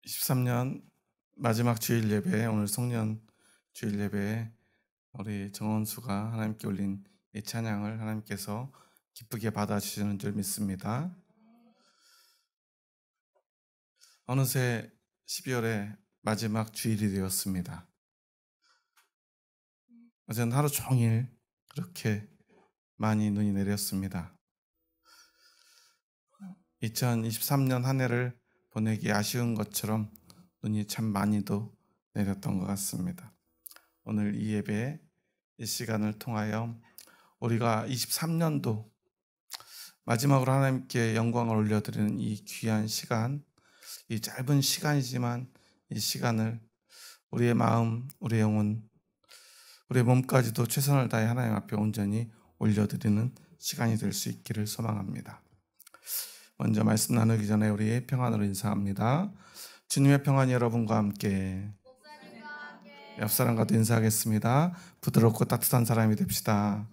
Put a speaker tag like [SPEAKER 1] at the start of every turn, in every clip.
[SPEAKER 1] 23년 마지막 주일 예배, 오늘 송년 주일 예배에 우리 정원수가 하나님께 올린 이 찬양을 하나님께서 기쁘게 받아주시는 줄 믿습니다. 어느새 12월의 마지막 주일이 되었습니다. 어제는 하루 종일 그렇게 많이 눈이 내렸습니다. 2023년 한 해를 보내기 아쉬운 것처럼 눈이 참 많이도 내렸던 것 같습니다. 오늘 이 예배, 이 시간을 통하여 우리가 23년도 마지막으로 하나님께 영광을 올려드리는 이 귀한 시간, 이 짧은 시간이지만 이 시간을 우리의 마음, 우리의 영혼, 우리의 몸까지도 최선을 다해 하나님 앞에 온전히 올려드리는 시간이 될 수 있기를 소망합니다. 먼저 말씀 나누기 전에 우리의 평안으로 인사합니다. 주님의 평안이 여러분과 함께, 옆 사람과도 인사하겠습니다. 부드럽고 따뜻한 사람이 됩시다.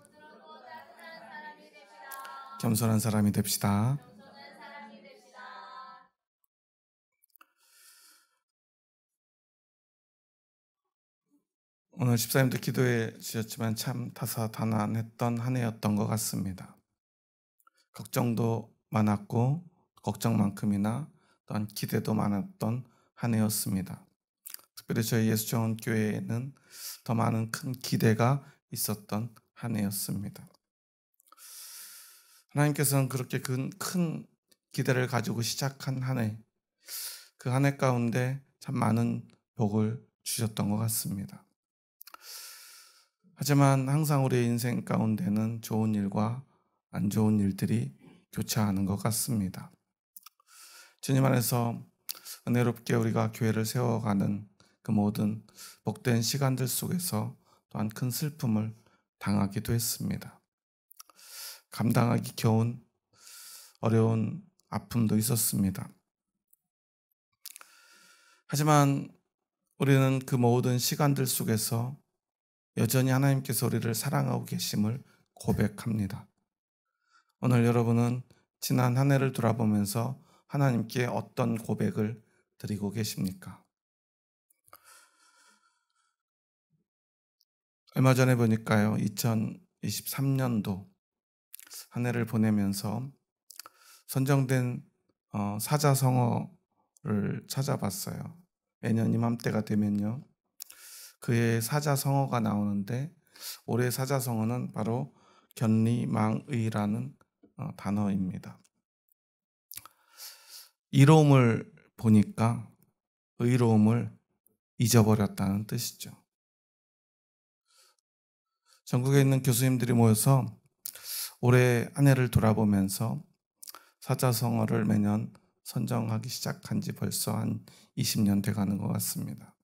[SPEAKER 1] 겸손한 사람이 됩시다. 오늘 집사님도 기도해 주셨지만 참 다사다난했던 한 해였던 것 같습니다. 걱정도 많았고 걱정만큼이나 또한 기대도 많았던 한 해였습니다. 특별히 저희 예수정원교회에는 더 많은 큰 기대가 있었던 한 해였습니다. 하나님께서는 그렇게 큰 기대를 가지고 시작한 한 해, 그 한 해 가운데 참 많은 복을 주셨던 것 같습니다. 하지만 항상 우리의 인생 가운데는 좋은 일과 안 좋은 일들이 교차하는 것 같습니다. 주님 안에서 은혜롭게 우리가 교회를 세워가는 그 모든 복된 시간들 속에서 또한 큰 슬픔을 당하기도 했습니다. 감당하기 겨운 어려운 아픔도 있었습니다. 하지만 우리는 그 모든 시간들 속에서 여전히 하나님께서 우리를 사랑하고 계심을 고백합니다. 오늘 여러분은 지난 한 해를 돌아보면서 하나님께 어떤 고백을 드리고 계십니까? 얼마 전에 보니까요, 2023년도 한 해를 보내면서 선정된 사자성어를 찾아봤어요. 매년 이맘때가 되면요, 그의 사자성어가 나오는데 올해 사자성어는 바로 견리망의라는 단어입니다. 이로움을 보니까 의로움을 잊어버렸다는 뜻이죠. 전국에 있는 교수님들이 모여서 올해 한 해를 돌아보면서 사자성어를 매년 선정하기 시작한 지 벌써 한 20년 돼가는 것 같습니다.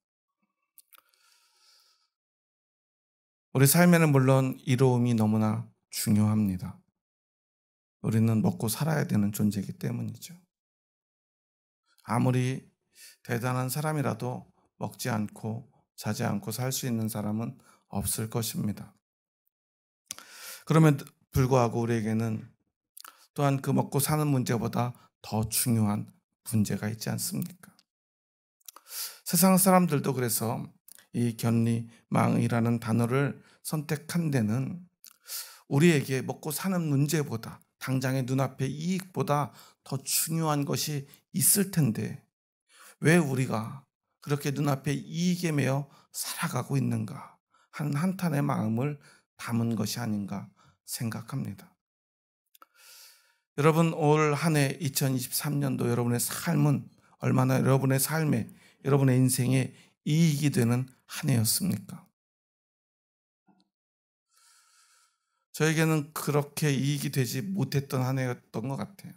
[SPEAKER 1] 우리 삶에는 물론 이로움이 너무나 중요합니다. 우리는 먹고 살아야 되는 존재이기 때문이죠. 아무리 대단한 사람이라도 먹지 않고 자지 않고 살 수 있는 사람은 없을 것입니다. 그럼에도 불구하고 우리에게는 또한 그 먹고 사는 문제보다 더 중요한 문제가 있지 않습니까? 세상 사람들도 그래서 이 견리망이라는 단어를 선택한 데는 우리에게 먹고 사는 문제보다, 당장의 눈앞의 이익보다 더 중요한 것이 있을 텐데 왜 우리가 그렇게 눈앞의 이익에 매여 살아가고 있는가 하는 한탄의 마음을 담은 것이 아닌가 생각합니다. 여러분, 올 한 해 2023년도 여러분의 삶은 얼마나 여러분의 삶에, 여러분의 인생에 이익이 되는 한 해였습니까? 저에게는 그렇게 이익이 되지 못했던 한 해였던 것 같아요.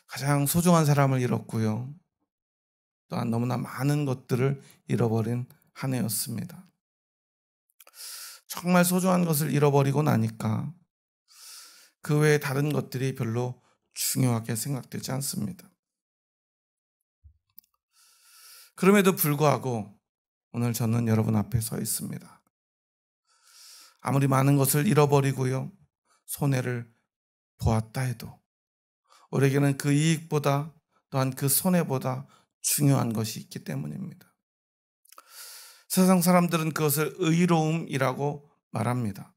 [SPEAKER 1] 가장 소중한 사람을 잃었고요, 또한 너무나 많은 것들을 잃어버린 한 해였습니다. 정말 소중한 것을 잃어버리고 나니까 그 외에 다른 것들이 별로 중요하게 생각되지 않습니다. 그럼에도 불구하고 오늘 저는 여러분 앞에 서 있습니다. 아무리 많은 것을 잃어버리고요, 손해를 보았다 해도 우리에게는 그 이익보다 또한 그 손해보다 중요한 것이 있기 때문입니다. 세상 사람들은 그것을 의로움이라고 말합니다.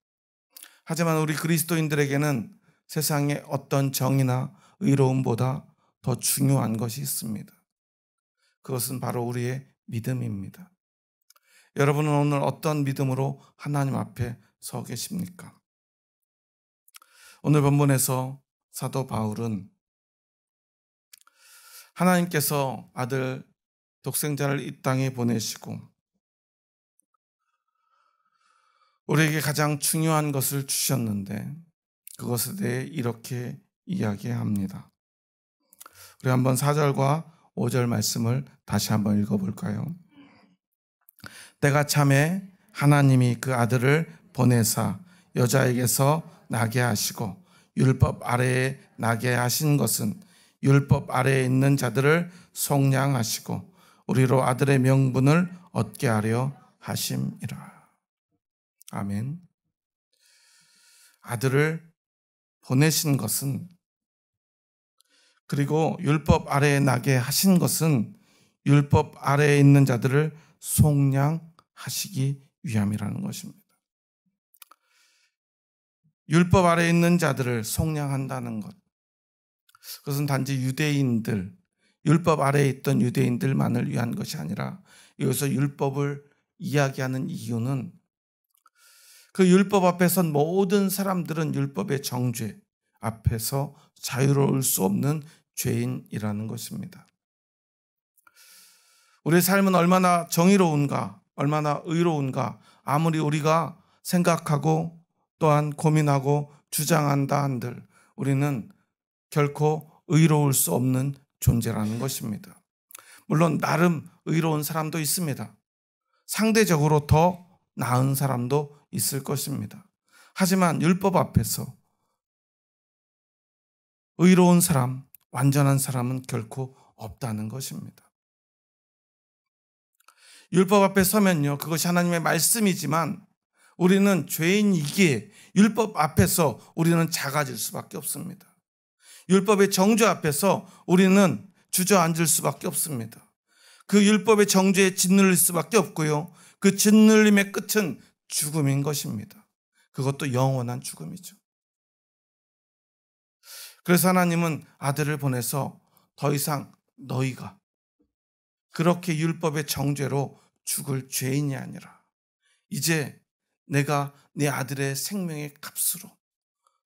[SPEAKER 1] 하지만 우리 그리스도인들에게는 세상의 어떤 정의나 의로움보다 더 중요한 것이 있습니다. 그것은 바로 우리의 믿음입니다. 여러분은 오늘 어떤 믿음으로 하나님 앞에 서 계십니까? 오늘 본문에서 사도 바울은 하나님께서 아들 독생자를 이 땅에 보내시고 우리에게 가장 중요한 것을 주셨는데 그것에 대해 이렇게 이야기합니다. 우리 한번 4절과 5절 말씀을 다시 한번 읽어볼까요? 때가 참에 하나님이 그 아들을 보내사 여자에게서 나게 하시고 율법 아래에 나게 하신 것은 율법 아래에 있는 자들을 속량하시고 우리로 아들의 명분을 얻게 하려 하심이라. 아멘. 아들을 보내신 것은, 그리고 율법 아래에 나게 하신 것은 율법 아래에 있는 자들을 속량하시기 위함이라는 것입니다. 율법 아래에 있는 자들을 속량한다는 것, 그것은 단지 유대인들, 율법 아래에 있던 유대인들만을 위한 것이 아니라 여기서 율법을 이야기하는 이유는 그 율법 앞에 선 모든 사람들은 율법의 정죄 앞에서 자유로울 수 없는 죄인이라는 것입니다. 우리의 삶은 얼마나 정의로운가, 얼마나 의로운가, 아무리 우리가 생각하고 또한 고민하고 주장한다 한들 우리는 결코 의로울 수 없는 존재라는 것입니다. 물론 나름 의로운 사람도 있습니다. 상대적으로 더 나은 사람도 있을 것입니다. 하지만 율법 앞에서 의로운 사람, 완전한 사람은 결코 없다는 것입니다. 율법 앞에 서면요, 그것이 하나님의 말씀이지만 우리는 죄인이기에 율법 앞에서 우리는 작아질 수밖에 없습니다. 율법의 정죄 앞에서 우리는 주저앉을 수밖에 없습니다. 그 율법의 정죄에 짓눌릴 수밖에 없고요, 그 짓눌림의 끝은 죽음인 것입니다. 그것도 영원한 죽음이죠. 그래서 하나님은 아들을 보내서 더 이상 너희가 그렇게 율법의 정죄로 죽을 죄인이 아니라 이제 내가 네 아들의 생명의 값으로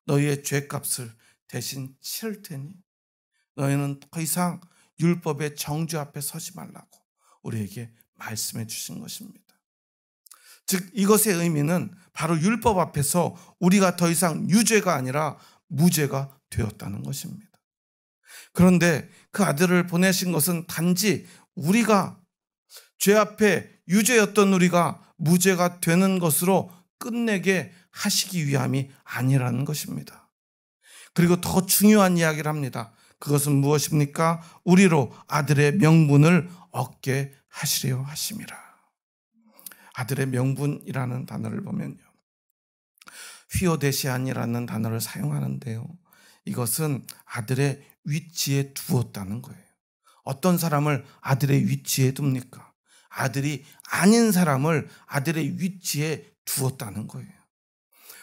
[SPEAKER 1] 너희의 죄값을 대신 치를 테니 너희는 더 이상 율법의 정죄 앞에 서지 말라고 우리에게 말씀해 주신 것입니다. 즉 이것의 의미는 바로 율법 앞에서 우리가 더 이상 유죄가 아니라 무죄가 되었다는 것입니다. 그런데 그 아들을 보내신 것은 단지 우리가 죄 앞에 유죄였던 우리가 무죄가 되는 것으로 끝내게 하시기 위함이 아니라는 것입니다. 그리고 더 중요한 이야기를 합니다. 그것은 무엇입니까? 우리로 아들의 명분을 얻게 하시려 하심이라. 아들의 명분이라는 단어를 보면요, 휘오데시안이라는 단어를 사용하는데요, 이것은 아들의 위치에 두었다는 거예요. 어떤 사람을 아들의 위치에 둡니까? 아들이 아닌 사람을 아들의 위치에 두었다는 거예요.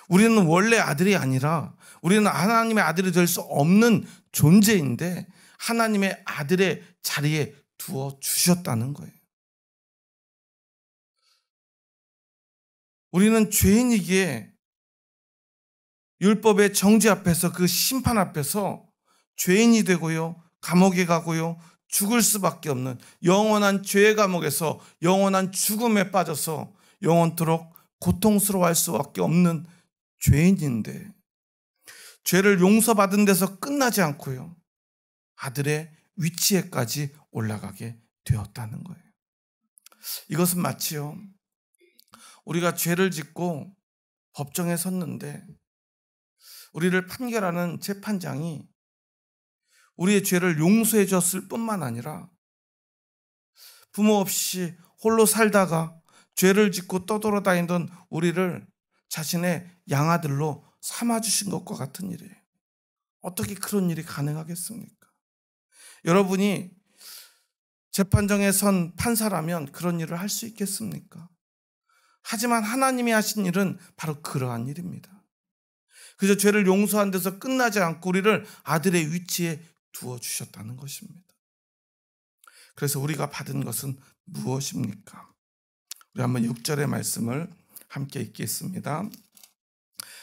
[SPEAKER 1] 우리는 원래 아들이 아니라 우리는 하나님의 아들이 될 수 없는 존재인데 하나님의 아들의 자리에 두어 주셨다는 거예요. 우리는 죄인이기에 율법의 정죄 앞에서, 그 심판 앞에서 죄인이 되고요, 감옥에 가고요, 죽을 수밖에 없는 영원한 죄의 감옥에서 영원한 죽음에 빠져서 영원토록 고통스러워할 수밖에 없는 죄인인데 죄를 용서받은 데서 끝나지 않고요, 아들의 위치에까지 올라가게 되었다는 거예요. 이것은 마치요, 우리가 죄를 짓고 법정에 섰는데 우리를 판결하는 재판장이 우리의 죄를 용서해 줬을 뿐만 아니라 부모 없이 홀로 살다가 죄를 짓고 떠돌아다니던 우리를 자신의 양아들로 삼아주신 것과 같은 일이에요. 어떻게 그런 일이 가능하겠습니까? 여러분이 재판정에 선 판사라면 그런 일을 할 수 있겠습니까? 하지만 하나님이 하신 일은 바로 그러한 일입니다. 그저 죄를 용서한 데서 끝나지 않고 우리를 아들의 위치에 두어주셨다는 것입니다. 그래서 우리가 받은 것은 무엇입니까? 우리 한번 6절의 말씀을 함께 읽겠습니다.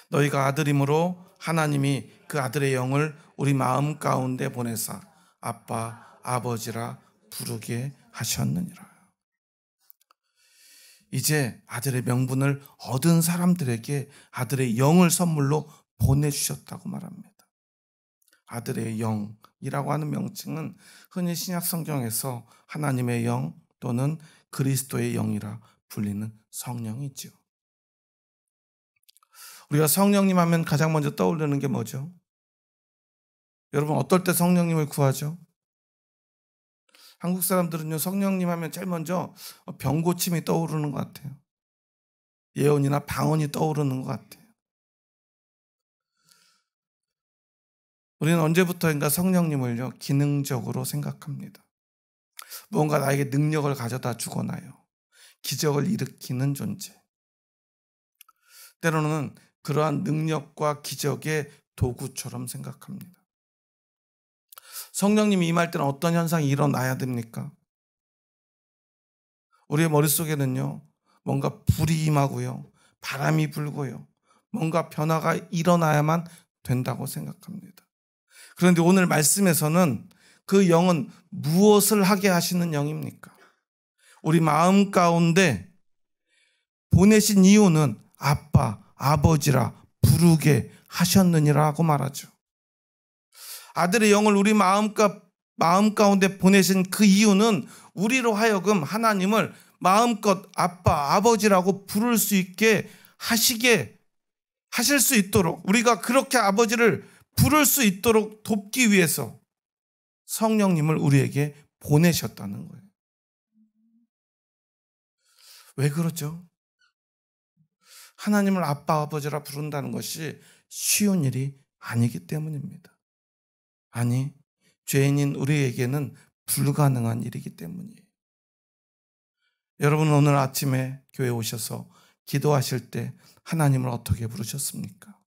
[SPEAKER 1] 너희가 아들이므로 하나님이 그 아들의 영을 우리 마음 가운데 보내사 아빠, 아버지라 부르게 하셨느니라. 이제 아들의 명분을 얻은 사람들에게 아들의 영을 선물로 보내주셨다고 말합니다. 아들의 영이라고 하는 명칭은 흔히 신약 성경에서 하나님의 영 또는 그리스도의 영이라 불리는 성령이죠. 우리가 성령님 하면 가장 먼저 떠오르는 게 뭐죠? 여러분, 어떨 때 성령님을 구하죠? 한국 사람들은요, 성령님 하면 제일 먼저 병 고침이 떠오르는 것 같아요. 예언이나 방언이 떠오르는 것 같아요. 우리는 언제부터인가 성령님을요, 기능적으로 생각합니다. 무언가 나에게 능력을 가져다 주거나요, 기적을 일으키는 존재. 때로는 그러한 능력과 기적의 도구처럼 생각합니다. 성령님이 임할 때는 어떤 현상이 일어나야 됩니까? 우리의 머릿속에는요, 뭔가 불이 임하고요, 바람이 불고요, 뭔가 변화가 일어나야만 된다고 생각합니다. 그런데 오늘 말씀에서는 그 영은 무엇을 하게 하시는 영입니까? 우리 마음 가운데 보내신 이유는 아빠, 아버지라 부르게 하셨느니라고 말하죠. 아들의 영을 우리 마음 가운데 보내신 그 이유는 우리로 하여금 하나님을 마음껏 아빠, 아버지라고 부를 수 있게 하실 수 있도록, 우리가 그렇게 아버지를 부를 수 있도록 돕기 위해서 성령님을 우리에게 보내셨다는 거예요. 왜 그러죠? 하나님을 아빠, 아버지라 부른다는 것이 쉬운 일이 아니기 때문입니다. 아니, 죄인인 우리에게는 불가능한 일이기 때문이에요. 여러분, 오늘 아침에 교회 오셔서 기도하실 때 하나님을 어떻게 부르셨습니까?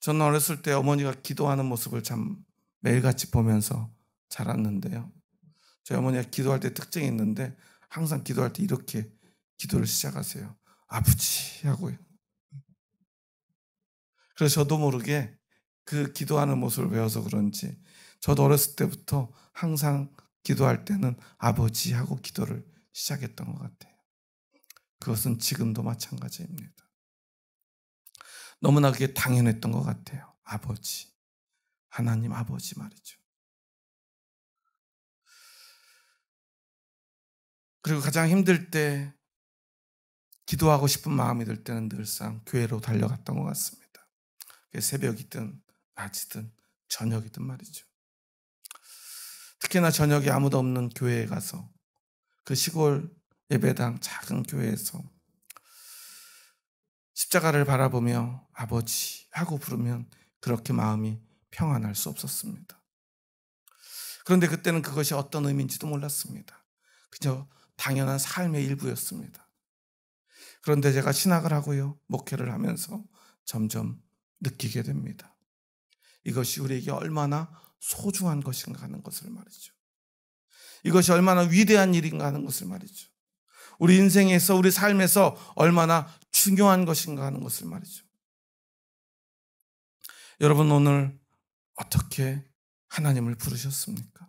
[SPEAKER 1] 저는 어렸을 때 어머니가 기도하는 모습을 참 매일같이 보면서 자랐는데요. 저희 어머니가 기도할 때 특징이 있는데 항상 기도할 때 이렇게 기도를 시작하세요. 아버지 하고요. 그래서 저도 모르게 그 기도하는 모습을 배워서 그런지 저도 어렸을 때부터 항상 기도할 때는 아버지 하고 기도를 시작했던 것 같아요. 그것은 지금도 마찬가지입니다. 너무나 그게 당연했던 것 같아요. 아버지, 하나님 아버지 말이죠. 그리고 가장 힘들 때 기도하고 싶은 마음이 들 때는 늘상 교회로 달려갔던 것 같습니다. 새벽이든 낮이든 저녁이든 말이죠. 특히나 저녁에 아무도 없는 교회에 가서 그 시골 예배당 작은 교회에서 십자가를 바라보며 아버지 하고 부르면 그렇게 마음이 평안할 수 없었습니다. 그런데 그때는 그것이 어떤 의미인지도 몰랐습니다. 그저 당연한 삶의 일부였습니다. 그런데 제가 신학을 하고요, 목회를 하면서 점점 느끼게 됩니다. 이것이 우리에게 얼마나 소중한 것인가 하는 것을 말이죠. 이것이 얼마나 위대한 일인가 하는 것을 말이죠. 우리 인생에서, 우리 삶에서 얼마나 중요한 것인가 하는 것을 말이죠. 여러분, 오늘 어떻게 하나님을 부르셨습니까?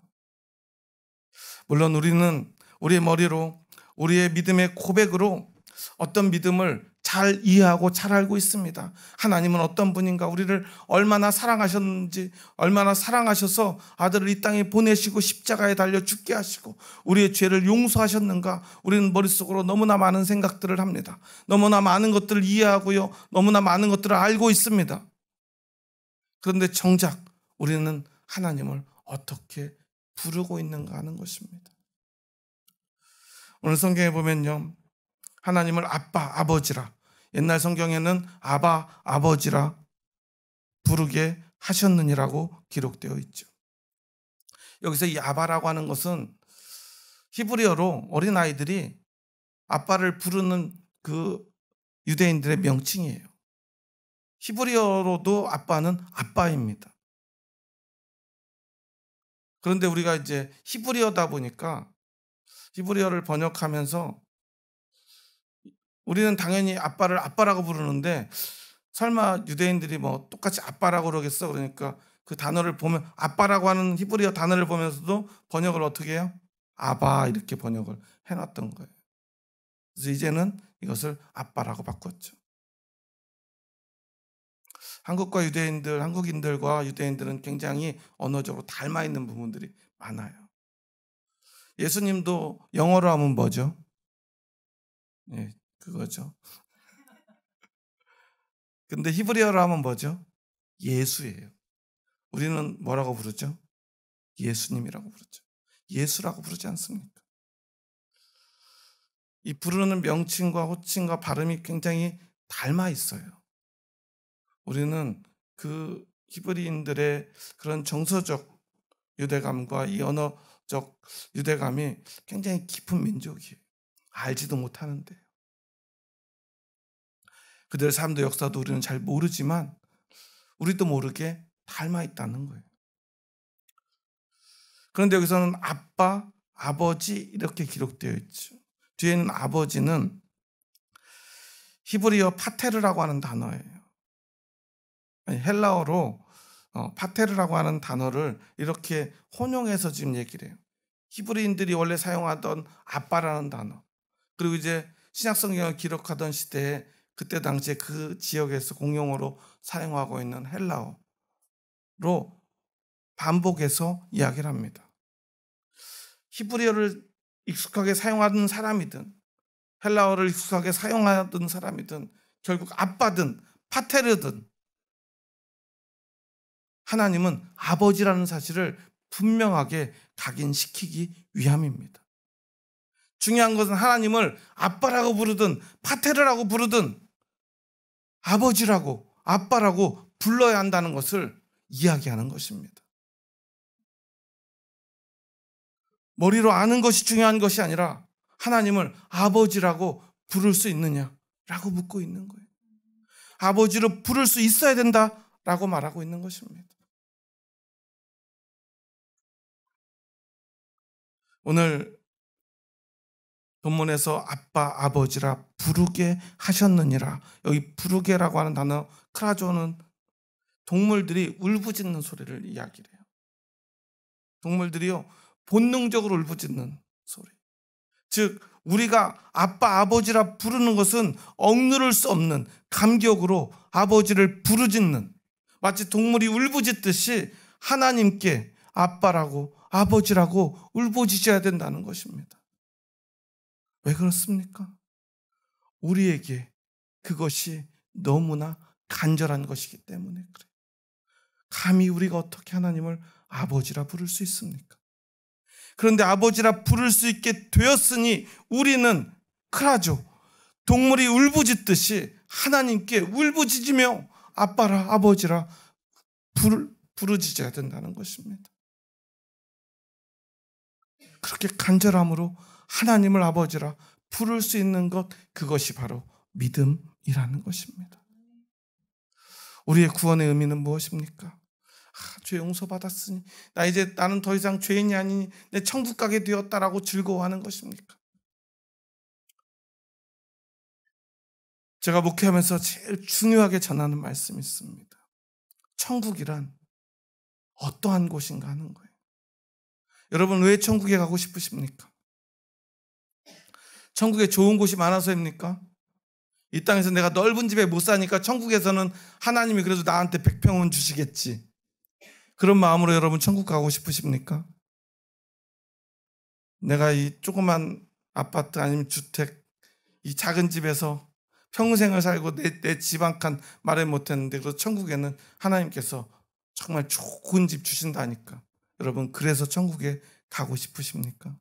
[SPEAKER 1] 물론 우리는 우리의 머리로, 우리의 믿음의 고백으로 어떤 믿음을 잘 이해하고 잘 알고 있습니다. 하나님은 어떤 분인가, 우리를 얼마나 사랑하셨는지, 얼마나 사랑하셔서 아들을 이 땅에 보내시고 십자가에 달려 죽게 하시고 우리의 죄를 용서하셨는가, 우리는 머릿속으로 너무나 많은 생각들을 합니다. 너무나 많은 것들을 이해하고요, 너무나 많은 것들을 알고 있습니다. 그런데 정작 우리는 하나님을 어떻게 부르고 있는가 하는 것입니다. 오늘 성경에 보면요, 하나님을 아빠, 아버지라, 옛날 성경에는 아바, 아버지라 부르게 하셨느니라고 기록되어 있죠. 여기서 이 아바라고 하는 것은 히브리어로 어린아이들이 아빠를 부르는 그 유대인들의 명칭이에요. 히브리어로도 아빠는 아빠입니다. 그런데 우리가 이제 히브리어다 보니까 히브리어를 번역하면서 우리는 당연히 아빠를 아빠라고 부르는데 설마 유대인들이 뭐 똑같이 아빠라고 그러겠어? 그러니까 그 단어를 보면 아빠라고 하는 히브리어 단어를 보면서도 번역을 어떻게 해요? 아바 이렇게 번역을 해놨던 거예요. 그래서 이제는 이것을 아빠라고 바꿨죠. 한국인들과 유대인들은 굉장히 언어적으로 닮아 있는 부분들이 많아요. 예수님도 영어로 하면 뭐죠? 예, 그거죠. 근데 히브리어로 하면 뭐죠? 예수예요. 우리는 뭐라고 부르죠? 예수님이라고 부르죠. 예수라고 부르지 않습니까? 이 부르는 명칭과 호칭과 발음이 굉장히 닮아 있어요. 우리는 그 히브리인들의 그런 정서적 유대감과 이 언어적 유대감이 굉장히 깊은 민족이에요. 알지도 못하는데요. 그들의 삶도 역사도 우리는 잘 모르지만 우리도 모르게 닮아 있다는 거예요. 그런데 여기서는 아빠, 아버지 이렇게 기록되어 있죠. 뒤에 있는 아버지는 히브리어 파테르라고 하는 단어예요. 헬라어로 파테르라고 하는 단어를 이렇게 혼용해서 지금 얘기를 해요. 히브리인들이 원래 사용하던 아빠라는 단어, 그리고 이제 신약성경을 기록하던 시대에 그때 당시에 그 지역에서 공용어로 사용하고 있는 헬라어로 반복해서 이야기를 합니다. 히브리어를 익숙하게 사용하던 사람이든 헬라어를 익숙하게 사용하던 사람이든 결국 아빠든 파테르든 하나님은 아버지라는 사실을 분명하게 각인시키기 위함입니다. 중요한 것은 하나님을 아빠라고 부르든 파테르라고 부르든 아버지라고 아빠라고 불러야 한다는 것을 이야기하는 것입니다. 머리로 아는 것이 중요한 것이 아니라 하나님을 아버지라고 부를 수 있느냐라고 묻고 있는 거예요. 아버지로 부를 수 있어야 된다라고 말하고 있는 것입니다. 오늘 본문에서 아빠, 아버지라 부르게 하셨느니라. 여기 부르게라고 하는 단어 크라조는 동물들이 울부짖는 소리를 이야기를 해요. 동물들이요 본능적으로 울부짖는 소리. 즉 우리가 아빠, 아버지라 부르는 것은 억누를 수 없는 감격으로 아버지를 부르짖는, 마치 동물이 울부짖듯이 하나님께 아빠라고 아버지라고 울부짖어야 된다는 것입니다. 왜 그렇습니까? 우리에게 그것이 너무나 간절한 것이기 때문에 그래요. 감히 우리가 어떻게 하나님을 아버지라 부를 수 있습니까? 그런데 아버지라 부를 수 있게 되었으니 우리는 크라죠. 동물이 울부짖듯이 하나님께 울부짖으며 아빠라 아버지라 부르짖어야 된다는 것입니다. 그렇게 간절함으로 하나님을 아버지라 부를 수 있는 것, 그것이 바로 믿음이라는 것입니다. 우리의 구원의 의미는 무엇입니까? 죄 용서받았으니 나는 더 이상 죄인이 아니니 내 천국 가게 되었다라고 즐거워하는 것입니까? 제가 목회하면서 제일 중요하게 전하는 말씀이 있습니다. 천국이란 어떠한 곳인가 하는 거예요. 여러분 왜 천국에 가고 싶으십니까? 천국에 좋은 곳이 많아서입니까? 이 땅에서 내가 넓은 집에 못 사니까 천국에서는 하나님이 그래도 나한테 100평은 주시겠지. 그런 마음으로 여러분 천국 가고 싶으십니까? 내가 이 조그만 아파트 아니면 주택, 이 작은 집에서 평생을 살고 내 집 한 칸 마련 못했는데 그래서 천국에는 하나님께서 정말 좋은 집 주신다니까. 여러분 그래서 천국에 가고 싶으십니까?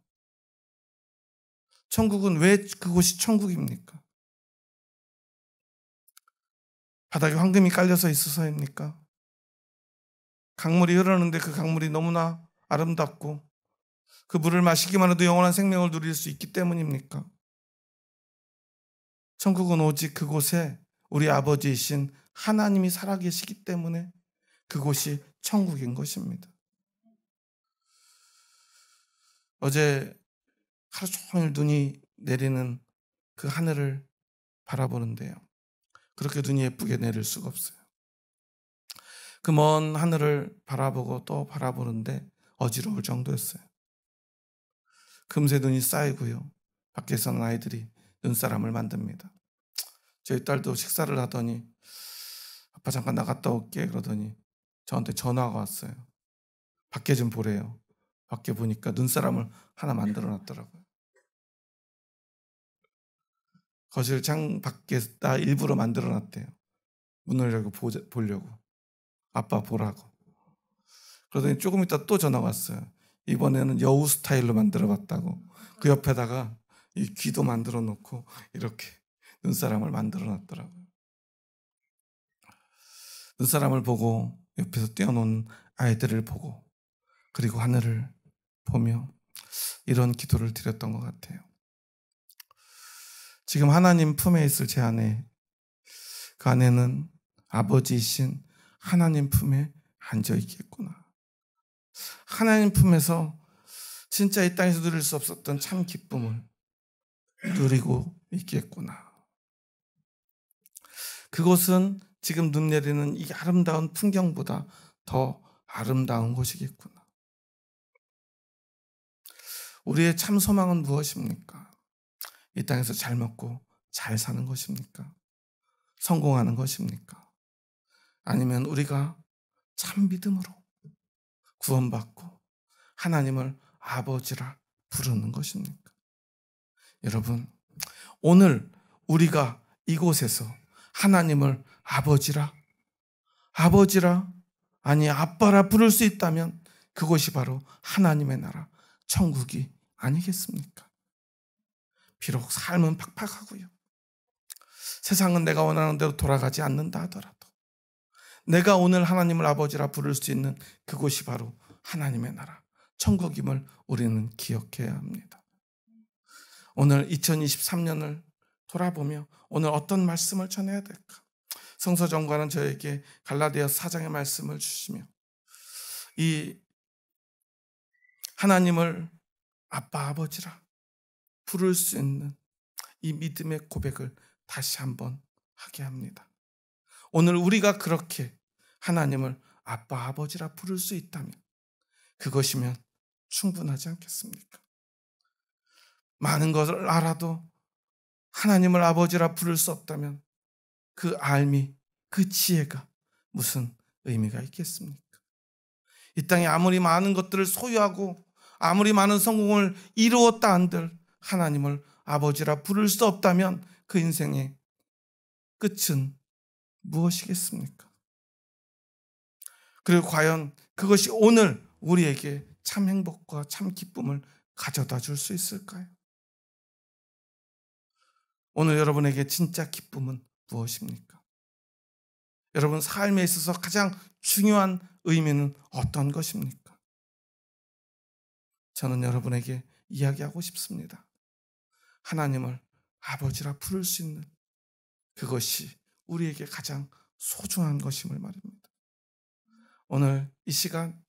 [SPEAKER 1] 천국은 왜 그곳이 천국입니까? 바닥에 황금이 깔려서 있어서입니까? 강물이 흐르는데 그 강물이 너무나 아름답고 그 물을 마시기만 해도 영원한 생명을 누릴 수 있기 때문입니까? 천국은 오직 그곳에 우리 아버지이신 하나님이 살아계시기 때문에 그곳이 천국인 것입니다. 어제 하루 종일 눈이 내리는 그 하늘을 바라보는데요. 그렇게 눈이 예쁘게 내릴 수가 없어요. 그 먼 하늘을 바라보고 또 바라보는데 어지러울 정도였어요. 금세 눈이 쌓이고요. 밖에서는 아이들이 눈사람을 만듭니다. 저희 딸도 식사를 하더니 아빠 잠깐 나갔다 올게 그러더니 저한테 전화가 왔어요. 밖에 좀 보래요. 밖에 보니까 눈사람을 하나 만들어 놨더라고요. 거실 창 밖에다 일부러 만들어 놨대요. 문을 열고 보려고. 아빠 보라고. 그러더니 조금 있다 또 전화가 왔어요. 이번에는 여우 스타일로 만들어 봤다고. 그 옆에다가 이 귀도 만들어 놓고 이렇게 눈사람을 만들어 놨더라고요. 눈사람을 보고 옆에서 뛰어노는 아이들을 보고 그리고 하늘을 보며 이런 기도를 드렸던 것 같아요. 지금 하나님 품에 있을 제 아내, 그 아내는 아버지이신 하나님 품에 앉아 있겠구나. 하나님 품에서 진짜 이 땅에서 누릴 수 없었던 참 기쁨을 누리고 있겠구나. 그곳은 지금 눈 내리는 이 아름다운 풍경보다 더 아름다운 곳이겠구나. 우리의 참 소망은 무엇입니까? 이 땅에서 잘 먹고 잘 사는 것입니까? 성공하는 것입니까? 아니면 우리가 참 믿음으로 구원받고 하나님을 아버지라 부르는 것입니까? 여러분, 오늘 우리가 이곳에서 하나님을 아버지라, 아니 아빠라 부를 수 있다면 그것이 바로 하나님의 나라, 천국이 아니겠습니까? 비록 삶은 팍팍하고요. 세상은 내가 원하는 대로 돌아가지 않는다 하더라도 내가 오늘 하나님을 아버지라 부를 수 있는 그곳이 바로 하나님의 나라, 천국임을 우리는 기억해야 합니다. 오늘 2023년을 돌아보며 오늘 어떤 말씀을 전해야 될까? 성서정과는 저에게 갈라디아서 4장의 말씀을 주시며 이 하나님을 아빠 아버지라 부를 수 있는 이 믿음의 고백을 다시 한번 하게 합니다. 오늘 우리가 그렇게 하나님을 아빠 아버지라 부를 수 있다면 그것이면 충분하지 않겠습니까? 많은 것을 알아도 하나님을 아버지라 부를 수 없다면 그 알미, 그 지혜가 무슨 의미가 있겠습니까? 이 땅에 아무리 많은 것들을 소유하고 아무리 많은 성공을 이루었다 한들 하나님을 아버지라 부를 수 없다면 그 인생의 끝은 무엇이겠습니까? 그리고 과연 그것이 오늘 우리에게 참 행복과 참 기쁨을 가져다 줄 수 있을까요? 오늘 여러분에게 진짜 기쁨은 무엇입니까? 여러분 삶에 있어서 가장 중요한 의미는 어떤 것입니까? 저는 여러분에게 이야기하고 싶습니다. 하나님을 아버지라 부를 수 있는 그것이 우리에게 가장 소중한 것임을 말입니다. 오늘 이 시간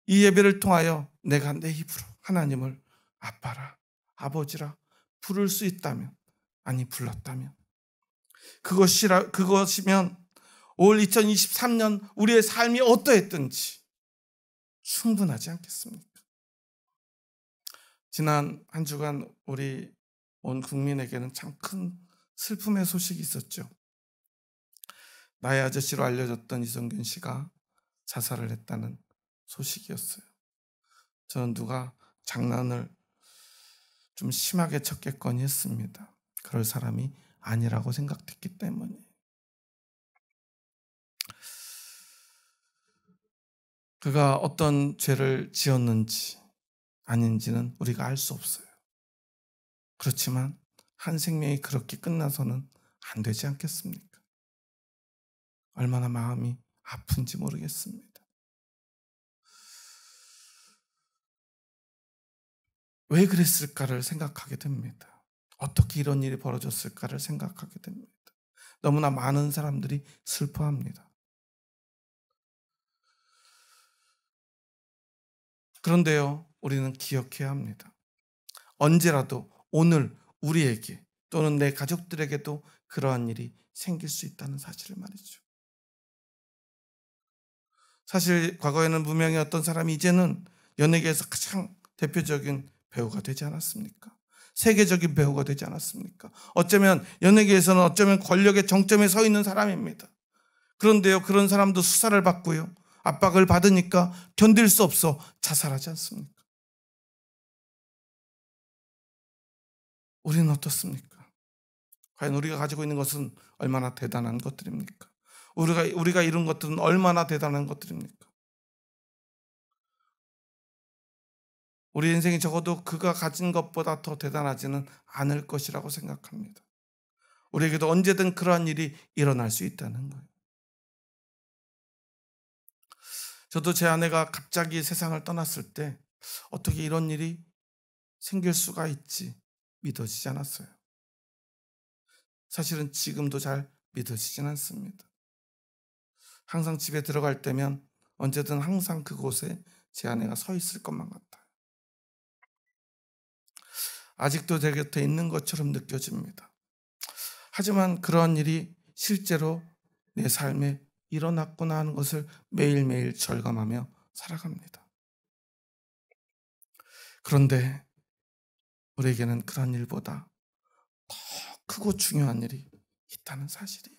[SPEAKER 1] 이 예배를 통하여 내가 내 입으로 하나님을 아빠라, 아버지라 부를 수 있다면, 아니 불렀다면 그것이면 올 2023년 우리의 삶이 어떠했든지 충분하지 않겠습니까? 지난 한 주간 우리 온 국민에게는 참 큰 슬픔의 소식이 있었죠. 나의 아저씨로 알려졌던 이성균 씨가 자살을 했다는 소식이었어요. 저는 누가 장난을 좀 심하게 쳤겠거니 했습니다. 그럴 사람이 아니라고 생각했기 때문에. 그가 어떤 죄를 지었는지 아닌지는 우리가 알 수 없어요. 그렇지만 한 생명이 그렇게 끝나서는 안 되지 않겠습니까? 얼마나 마음이 아픈지 모르겠습니다. 왜 그랬을까를 생각하게 됩니다. 어떻게 이런 일이 벌어졌을까를 생각하게 됩니다. 너무나 많은 사람들이 슬퍼합니다. 그런데요, 우리는 기억해야 합니다. 언제라도 오늘 우리에게 또는 내 가족들에게도 그러한 일이 생길 수 있다는 사실을 말이죠. 사실 과거에는 분명히 어떤 사람이 이제는 연예계에서 가장 대표적인 배우가 되지 않았습니까? 세계적인 배우가 되지 않았습니까? 어쩌면 연예계에서는 어쩌면 권력의 정점에 서 있는 사람입니다. 그런데요, 그런 사람도 수사를 받고요, 압박을 받으니까 견딜 수 없어 자살하지 않습니까? 우리는 어떻습니까? 과연 우리가 가지고 있는 것은 얼마나 대단한 것들입니까? 우리가 이룬 것들은 얼마나 대단한 것들입니까? 우리 인생이 적어도 그가 가진 것보다 더 대단하지는 않을 것이라고 생각합니다. 우리에게도 언제든 그러한 일이 일어날 수 있다는 거예요. 저도 제 아내가 갑자기 세상을 떠났을 때 어떻게 이런 일이 생길 수가 있지 믿어지지 않았어요. 사실은 지금도 잘 믿어지진 않습니다. 항상 집에 들어갈 때면 언제든 항상 그곳에 제 아내가 서 있을 것만 같아요. 아직도 제 곁에 있는 것처럼 느껴집니다. 하지만 그러한 일이 실제로 내 삶에 일어났구나 하는 것을 매일매일 절감하며 살아갑니다. 그런데 우리에게는 그런 일보다 더 크고 중요한 일이 있다는 사실이에요.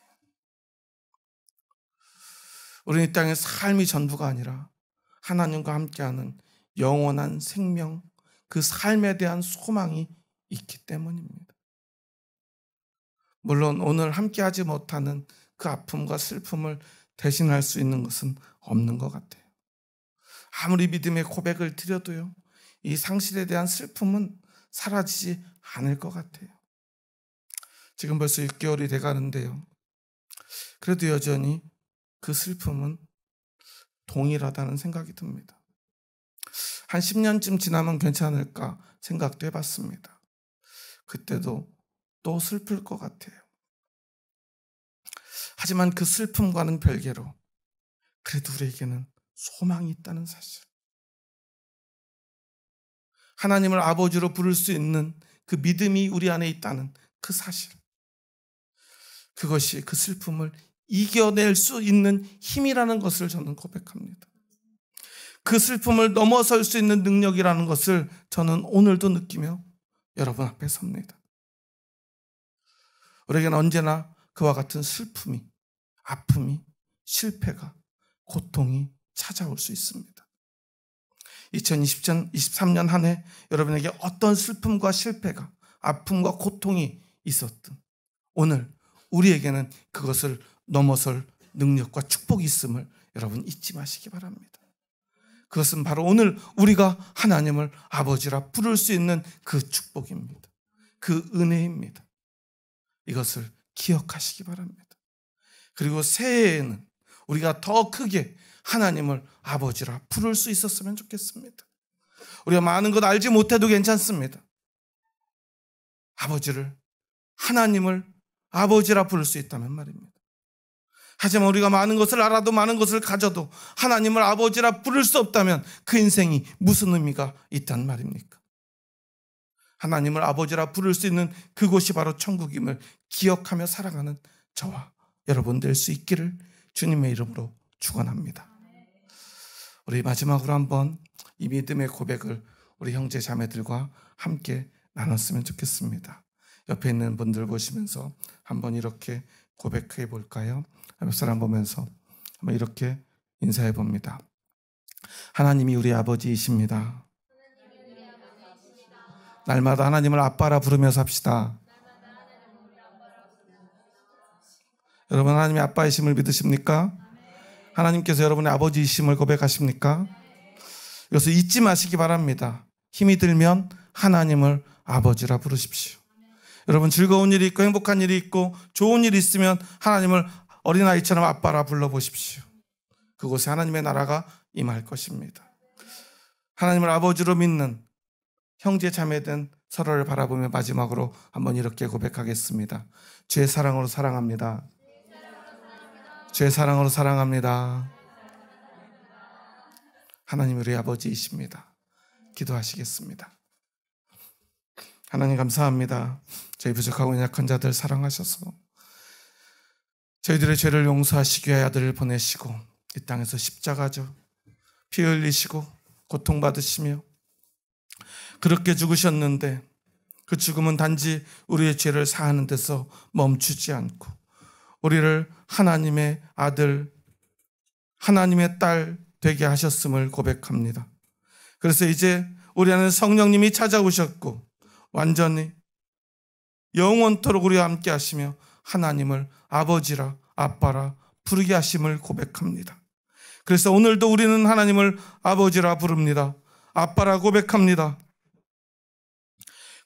[SPEAKER 1] 우리는 이 땅의 삶이 전부가 아니라 하나님과 함께하는 영원한 생명, 그 삶에 대한 소망이 있기 때문입니다. 물론 오늘 함께하지 못하는 그 아픔과 슬픔을 대신할 수 있는 것은 없는 것 같아요. 아무리 믿음의 고백을 드려도요, 이 상실에 대한 슬픔은 사라지지 않을 것 같아요. 지금 벌써 6개월이 돼가는데요, 그래도 여전히 그 슬픔은 동일하다는 생각이 듭니다. 한 10년쯤 지나면 괜찮을까 생각도 해봤습니다. 그때도 또 슬플 것 같아요. 하지만 그 슬픔과는 별개로 그래도 우리에게는 소망이 있다는 사실, 하나님을 아버지로 부를 수 있는 그 믿음이 우리 안에 있다는 그 사실, 그것이 그 슬픔을 이겨낼 수 있는 힘이라는 것을 저는 고백합니다. 그 슬픔을 넘어설 수 있는 능력이라는 것을 저는 오늘도 느끼며 여러분 앞에 섭니다. 우리에게는 언제나 그와 같은 슬픔이, 아픔이, 실패가, 고통이 찾아올 수 있습니다. 2023년 한 해 여러분에게 어떤 슬픔과 실패가, 아픔과 고통이 있었든 오늘 우리에게는 그것을 넘어설 능력과 축복이 있음을 여러분 잊지 마시기 바랍니다. 그것은 바로 오늘 우리가 하나님을 아버지라 부를 수 있는 그 축복입니다. 그 은혜입니다. 이것을 기억하시기 바랍니다. 그리고 새해에는 우리가 더 크게 하나님을 아버지라 부를 수 있었으면 좋겠습니다. 우리가 많은 것 알지 못해도 괜찮습니다. 아버지를, 하나님을 아버지라 부를 수 있다면 말입니다. 하지만 우리가 많은 것을 알아도 많은 것을 가져도 하나님을 아버지라 부를 수 없다면 그 인생이 무슨 의미가 있단 말입니까? 하나님을 아버지라 부를 수 있는 그곳이 바로 천국임을 기억하며 살아가는 저와 여러분 될 수 있기를 주님의 이름으로 축원합니다. 우리 마지막으로 한번 이 믿음의 고백을 우리 형제 자매들과 함께 나눴으면 좋겠습니다. 옆에 있는 분들 보시면서 한번 이렇게 고백해 볼까요? 옆 사람 보면서 한번 이렇게 인사해 봅니다. 하나님이 우리 아버지이십니다. 날마다 하나님을 아빠라 부르며 삽시다. 여러분, 하나님의 아빠이심을 믿으십니까? 하나님께서 여러분의 아버지이심을 고백하십니까? 이것을 잊지 마시기 바랍니다. 힘이 들면 하나님을 아버지라 부르십시오. 여러분, 즐거운 일이 있고 행복한 일이 있고 좋은 일이 있으면 하나님을 어린아이처럼 아빠라 불러보십시오. 그곳에 하나님의 나라가 임할 것입니다. 하나님을 아버지로 믿는 형제 자매된 서로를 바라보며 마지막으로 한번 이렇게 고백하겠습니다. 주의 사랑으로 사랑합니다. 주의 사랑으로 사랑합니다. 하나님 우리 아버지이십니다. 기도하시겠습니다. 하나님 감사합니다. 저희 부족하고 연약한 자들 사랑하셔서 저희들의 죄를 용서하시기 위해 아들을 보내시고 이 땅에서 십자가죠. 피 흘리시고 고통받으시며 그렇게 죽으셨는데 그 죽음은 단지 우리의 죄를 사하는 데서 멈추지 않고 우리를 하나님의 아들, 하나님의 딸 되게 하셨음을 고백합니다. 그래서 이제 우리 안에 성령님이 찾아오셨고 완전히 영원토록 우리와 함께 하시며 하나님을 아버지라 아빠라 부르게 하심을 고백합니다. 그래서 오늘도 우리는 하나님을 아버지라 부릅니다. 아빠라 고백합니다.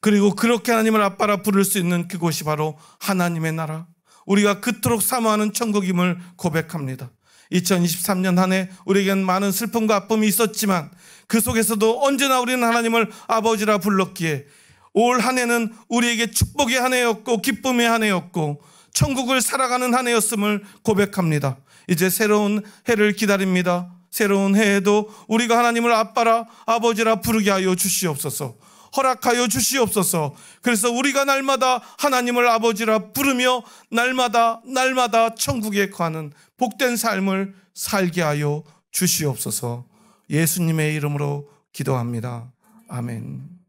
[SPEAKER 1] 그리고 그렇게 하나님을 아빠라 부를 수 있는 그곳이 바로 하나님의 나라, 우리가 그토록 사모하는 천국임을 고백합니다. 2023년 한 해 우리에겐 많은 슬픔과 아픔이 있었지만 그 속에서도 언제나 우리는 하나님을 아버지라 불렀기에 올 한 해는 우리에게 축복의 한 해였고 기쁨의 한 해였고 천국을 살아가는 한 해였음을 고백합니다. 이제 새로운 해를 기다립니다. 새로운 해에도 우리가 하나님을 아빠라 아버지라 부르게 하여 주시옵소서. 허락하여 주시옵소서. 그래서 우리가 날마다 하나님을 아버지라 부르며 날마다 천국에 가는 복된 삶을 살게 하여 주시옵소서. 예수님의 이름으로 기도합니다. 아멘.